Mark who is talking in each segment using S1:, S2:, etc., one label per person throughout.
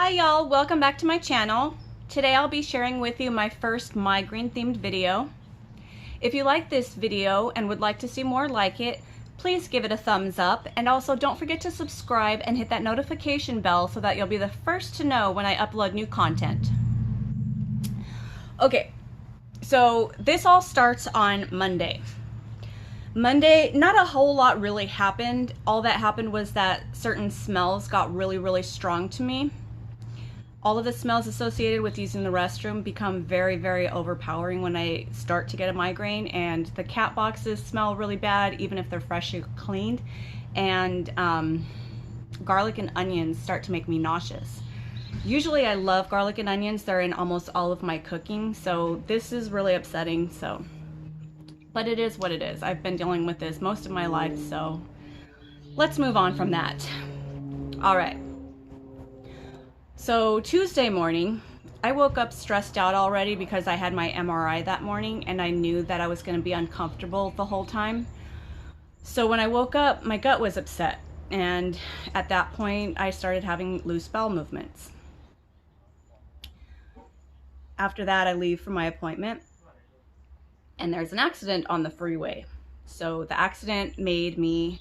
S1: Hi y'all, welcome back to my channel. Today I'll be sharing with you my first migraine themed video. If you like this video and would like to see more like it, please give it a thumbs up, and also don't forget to subscribe and hit that notification bell so that you'll be the first to know when I upload new content. Okay, so this all starts on Monday. Monday, not a whole lot really happened. All that happened was that certain smells got really strong to me. All of the smells associated with using the restroom become very overpowering when I start to get a migraine, and the cat boxes smell really bad even if they're freshly cleaned, and garlic and onions start to make me nauseous. Usually I love garlic and onions, they're in almost all of my cooking, so this is really upsetting. But it is what it is. I've been dealing with this most of my life, so let's move on from that. All right. So Tuesday morning, I woke up stressed out already because I had my MRI that morning and I knew that I was going to be uncomfortable the whole time. So when I woke up, my gut was upset, and at that point I started having loose bowel movements. After that, I leave for my appointment, and there's an accident on the freeway. So the accident made me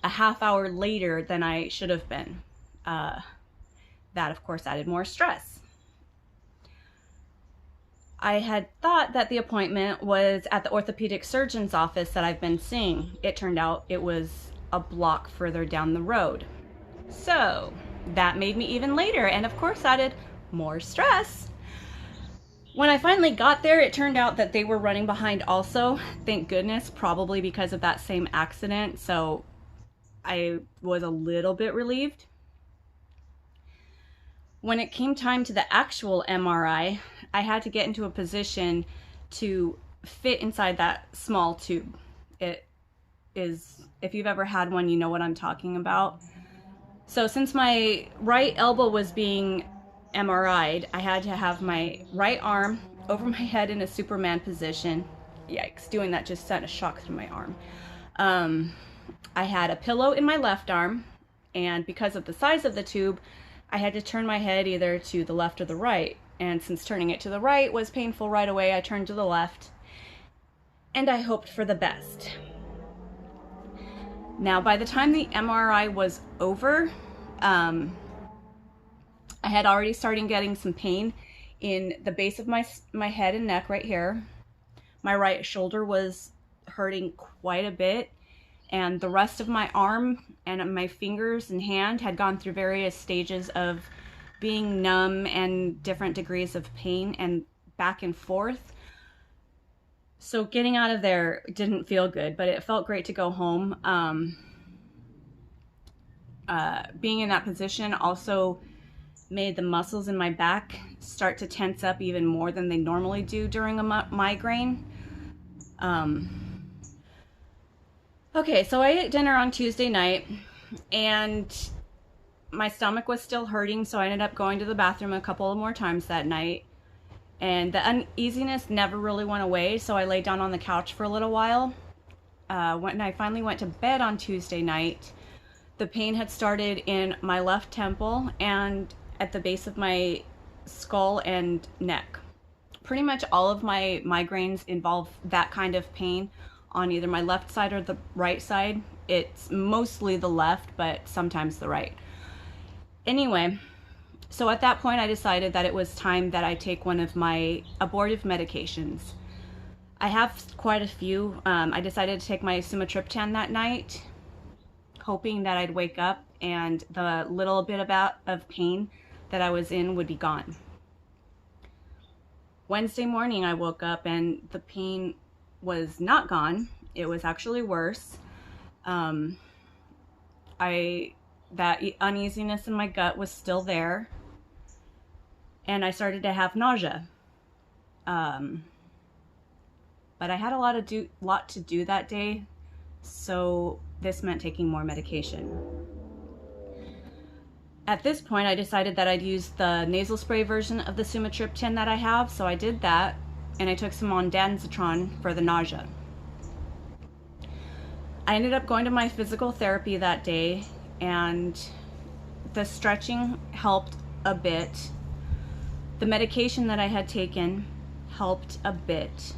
S1: a half hour later than I should have been. That of course added more stress. I had thought that the appointment was at the orthopedic surgeon's office that I've been seeing. It turned out it was a block further down the road. So that made me even later, and of course added more stress. When I finally got there, it turned out that they were running behind also. Thank goodness, probably because of that same accident. So I was a little bit relieved. When it came time to the actual MRI, I had to get into a position to fit inside that small tube. It is, if you've ever had one, you know what I'm talking about. So since my right elbow was being MRI'd, I had to have my right arm over my head in a Superman position. Yikes, doing that just sent a shock through my arm. I had a pillow in my left arm, and because of the size of the tube, I had to turn my head either to the left or the right. And since turning it to the right was painful right away, I turned to the left, and I hoped for the best. Now, by the time the MRI was over, I had already started getting some pain in the base of my head and neck right here. My right shoulder was hurting quite a bit, and the rest of my arm and my fingers and hand had gone through various stages of being numb and different degrees of pain and back and forth. So getting out of there didn't feel good, but it felt great to go home. Being in that position also made the muscles in my back start to tense up even more than they normally do during a migraine. Okay, so I ate dinner on Tuesday night, and my stomach was still hurting, so I ended up going to the bathroom a couple of more times that night. And the uneasiness never really went away, so I laid down on the couch for a little while. When I finally went to bed on Tuesday night, the pain had started in my left temple and at the base of my skull and neck. Pretty much all of my migraines involve that kind of pain on either my left side or the right side. It's mostly the left, but sometimes the right. Anyway, so at that point I decided that it was time that I take one of my abortive medications. I have quite a few. I decided to take my sumatriptan that night, hoping that I'd wake up and the little bit of pain that I was in would be gone. Wednesday morning I woke up and the pain was not gone. It was actually worse. That uneasiness in my gut was still there, and I started to have nausea. But I had a lot to do that day, so this meant taking more medication. At this point, I decided that I'd use the nasal spray version of the sumatriptan that I have, so I did that, and I took some ondansetron for the nausea. I ended up going to my physical therapy that day, and the stretching helped a bit. The medication that I had taken helped a bit,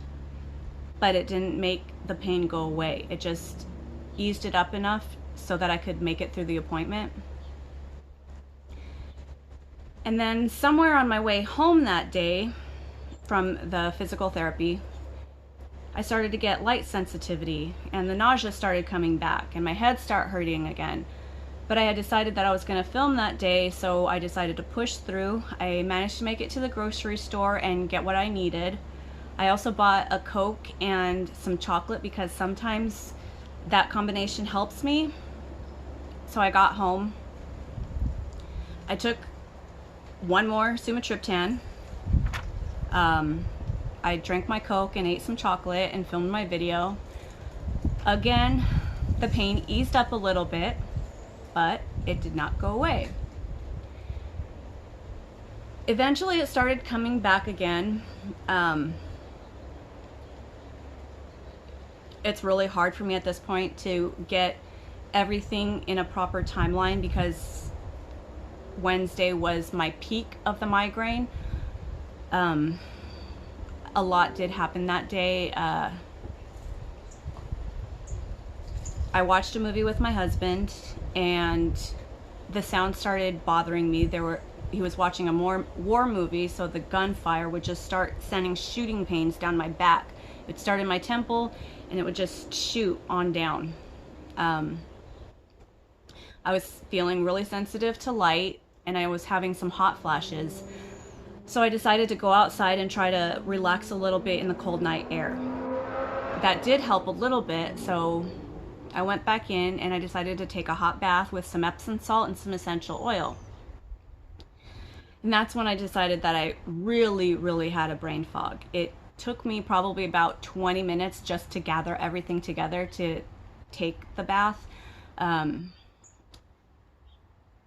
S1: but it didn't make the pain go away. It just eased it up enough so that I could make it through the appointment. And then somewhere on my way home that day from the physical therapy, I started to get light sensitivity and the nausea started coming back and my head started hurting again. But I had decided that I was going to film that day, so I decided to push through. I managed to make it to the grocery store and get what I needed. I also bought a Coke and some chocolate because sometimes that combination helps me. So I got home. I took one more sumatriptan. I drank my Coke and ate some chocolate and filmed my video. Again, the pain eased up a little bit, but it did not go away. Eventually it started coming back again. It's really hard for me at this point to get everything in a proper timeline because Wednesday was my peak of the migraine. A lot did happen that day. I watched a movie with my husband and the sound started bothering me. He was watching a war movie, so the gunfire would just start sending shooting pains down my back. It would start in my temple and it would just shoot on down. I was feeling really sensitive to light and I was having some hot flashes. So I decided to go outside and try to relax a little bit in the cold night air. That did help a little bit, so I went back in and I decided to take a hot bath with some Epsom salt and some essential oil. And that's when I decided that I really had a brain fog. It took me probably about 20 minutes just to gather everything together to take the bath.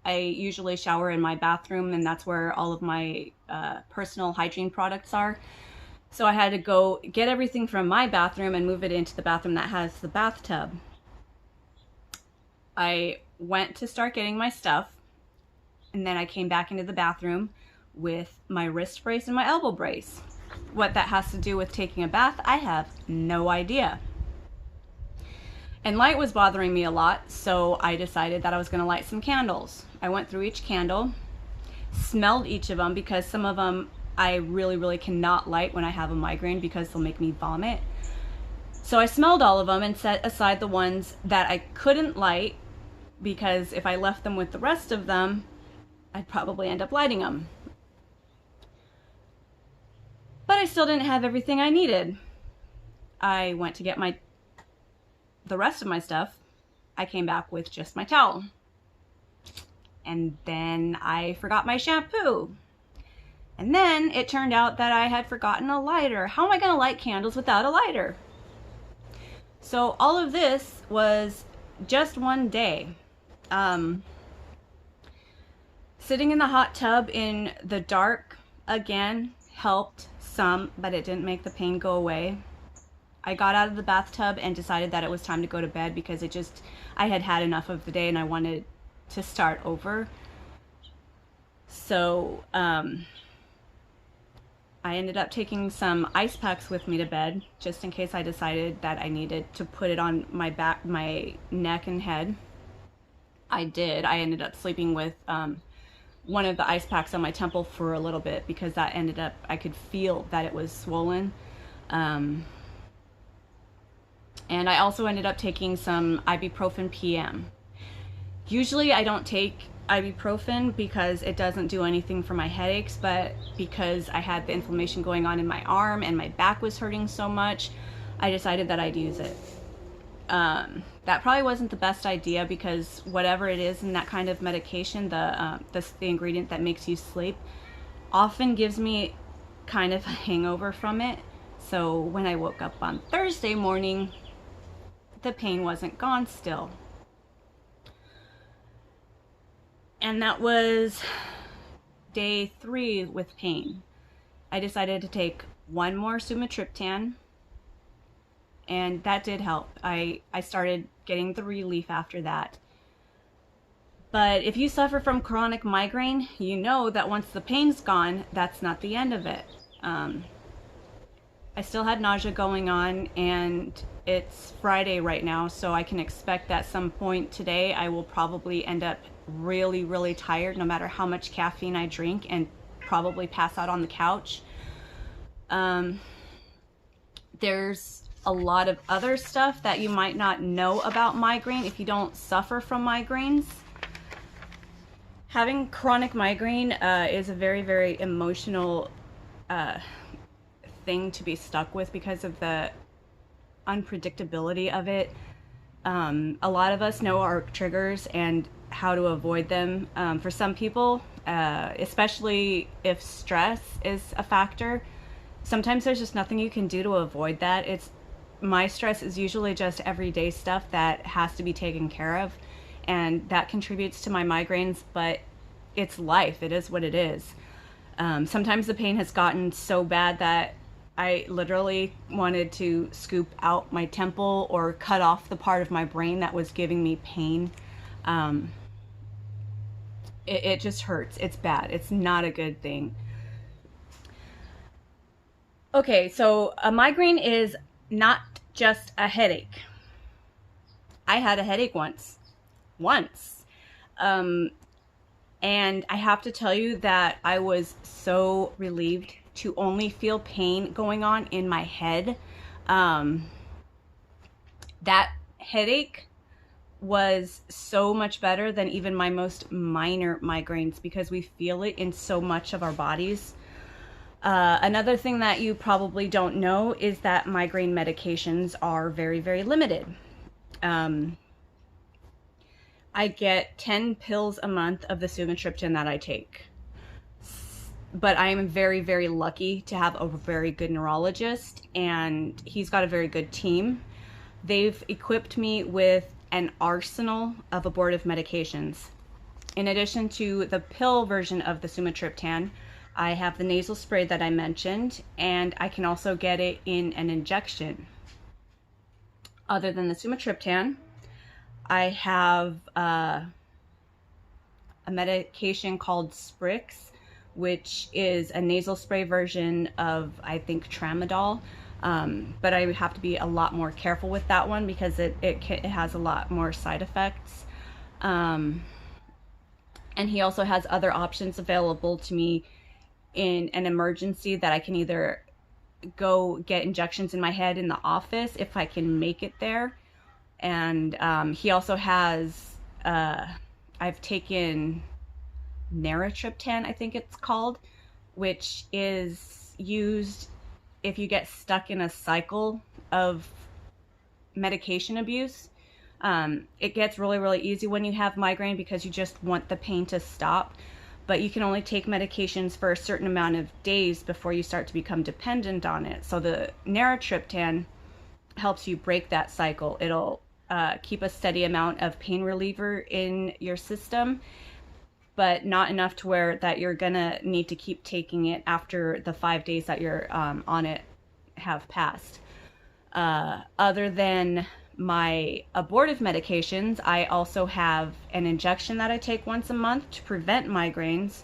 S1: I usually shower in my bathroom and that's where all of my personal hygiene products are. So I had to go get everything from my bathroom and move it into the bathroom that has the bathtub. I went to start getting my stuff and then I came back into the bathroom with my wrist brace and my elbow brace. What that has to do with taking a bath, I have no idea. And light was bothering me a lot, so I decided that I was going to light some candles. I went through each candle, smelled each of them because some of them I really cannot light when I have a migraine because they'll make me vomit. So I smelled all of them and set aside the ones that I couldn't light because if I left them with the rest of them, I'd probably end up lighting them. But I still didn't have everything I needed. I went to get the rest of my stuff. I came back with just my towel. And then I forgot my shampoo. And then it turned out that I had forgotten a lighter. How am I going to light candles without a lighter? So all of this was just one day. Sitting in the hot tub in the dark again helped some, but it didn't make the pain go away. I got out of the bathtub and decided that it was time to go to bed because I had had enough of the day and I wanted to start over. So I ended up taking some ice packs with me to bed just in case I decided that I needed to put it on my back, my neck and head. I did. I ended up sleeping with one of the ice packs on my temple for a little bit because that I could feel that it was swollen. And I also ended up taking some ibuprofen PM. Usually I don't take ibuprofen because it doesn't do anything for my headaches, but because I had the inflammation going on in my arm and my back was hurting so much, I decided that I'd use it. That probably wasn't the best idea because whatever it is in that kind of medication, the ingredient that makes you sleep, often gives me kind of a hangover from it. So when I woke up on Thursday morning, the pain wasn't gone still. And that was day 3 with pain. I decided to take one more sumatriptan, and that did help. I started getting the relief after that. But if you suffer from chronic migraine, you know that once the pain's gone, that's not the end of it. I still had nausea going on, and it's Friday right now, so I can expect that some point today I will probably end up really, really tired no matter how much caffeine I drink, and probably pass out on the couch. There's a lot of other stuff that you might not know about migraine if you don't suffer from migraines. Having chronic migraine is a very, very emotional thing to be stuck with because of the unpredictability of it. A lot of us know our triggers and how to avoid them. For some people, especially if stress is a factor, sometimes there's just nothing you can do to avoid that. My stress is usually just everyday stuff that has to be taken care of, and that contributes to my migraines, but it's life. It is what it is. Sometimes the pain has gotten so bad that I literally wanted to scoop out my temple or cut off the part of my brain that was giving me pain. It just hurts. It's bad. It's not a good thing. Okay, so a migraine is not just a headache. I had a headache once. And I have to tell you that I was so relieved to only feel pain going on in my head. That headache was so much better than even my most minor migraines because we feel it in so much of our bodies. Another thing that you probably don't know is that migraine medications are very, very limited. I get 10 pills a month of the sumatriptan that I take. But I am very, very lucky to have a very good neurologist, and he's got a very good team. They've equipped me with an arsenal of abortive medications. In addition to the pill version of the sumatriptan, I have the nasal spray that I mentioned, and I can also get it in an injection. Other than the sumatriptan, I have a medication called Sprix, which is a nasal spray version of, I think, tramadol. But I have to be a lot more careful with that one because it has a lot more side effects. And he also has other options available to me in an emergency that I can either go get injections in my head in the office if I can make it there. And he also has, I've taken Naratriptan, I think it's called, which is used if you get stuck in a cycle of medication abuse. It gets really, really easy when you have migraine because you just want the pain to stop, but you can only take medications for a certain amount of days before you start to become dependent on it. So the Naratriptan helps you break that cycle. It'll keep a steady amount of pain reliever in your system, but not enough to where that you're gonna need to keep taking it after the 5 days that you're on it have passed. Other than my abortive medications, I also have an injection that I take once a month to prevent migraines,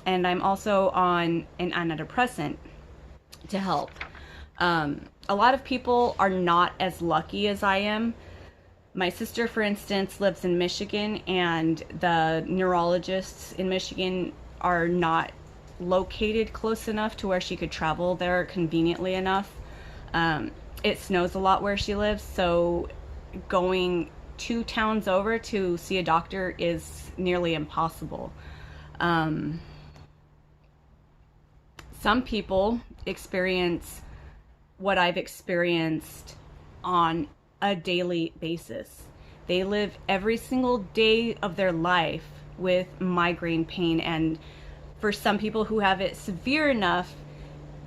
S1: and I'm also on an antidepressant to help. A lot of people are not as lucky as I am. My sister, for instance, lives in Michigan, and the neurologists in Michigan are not located close enough to where she could travel there conveniently enough. It snows a lot where she lives, so going 2 towns over to see a doctor is nearly impossible. Some people experience what I've experienced on a daily basis. They live every single day of their life with migraine pain, and for some people who have it severe enough,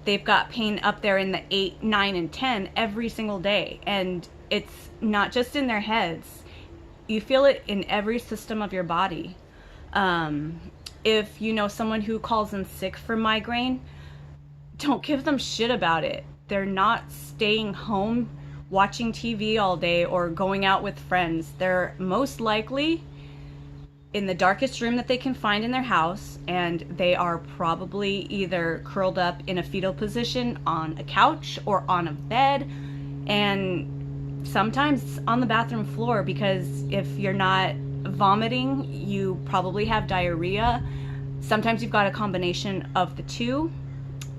S1: they've got pain up there in the 8, 9, and 10 every single day. And it's not just in their heads. You feel it in every system of your body. If you know someone who calls in sick for migraine, don't give them shit about it. They're not staying home watching TV all day or going out with friends. They're most likely in the darkest room that they can find in their house, and they are probably either curled up in a fetal position on a couch or on a bed, and sometimes on the bathroom floor, because if you're not vomiting, you probably have diarrhea. Sometimes you've got a combination of the two.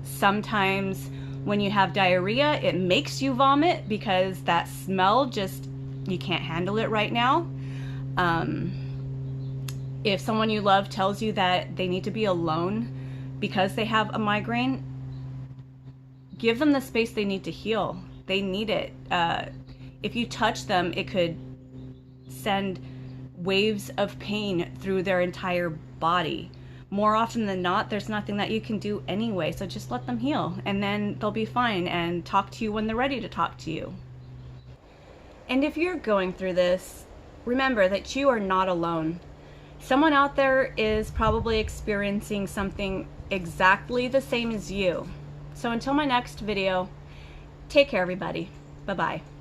S1: Sometimes when you have diarrhea, it makes you vomit because that smell just, you can't handle it right now. If someone you love tells you that they need to be alone because they have a migraine, give them the space they need to heal. They need it. If you touch them, it could send waves of pain through their entire body. More often than not, there's nothing that you can do anyway, so just let them heal, and then they'll be fine and talk to you when they're ready to talk to you. And if you're going through this, remember that you are not alone. Someone out there is probably experiencing something exactly the same as you. So until my next video, take care everybody. Bye-bye.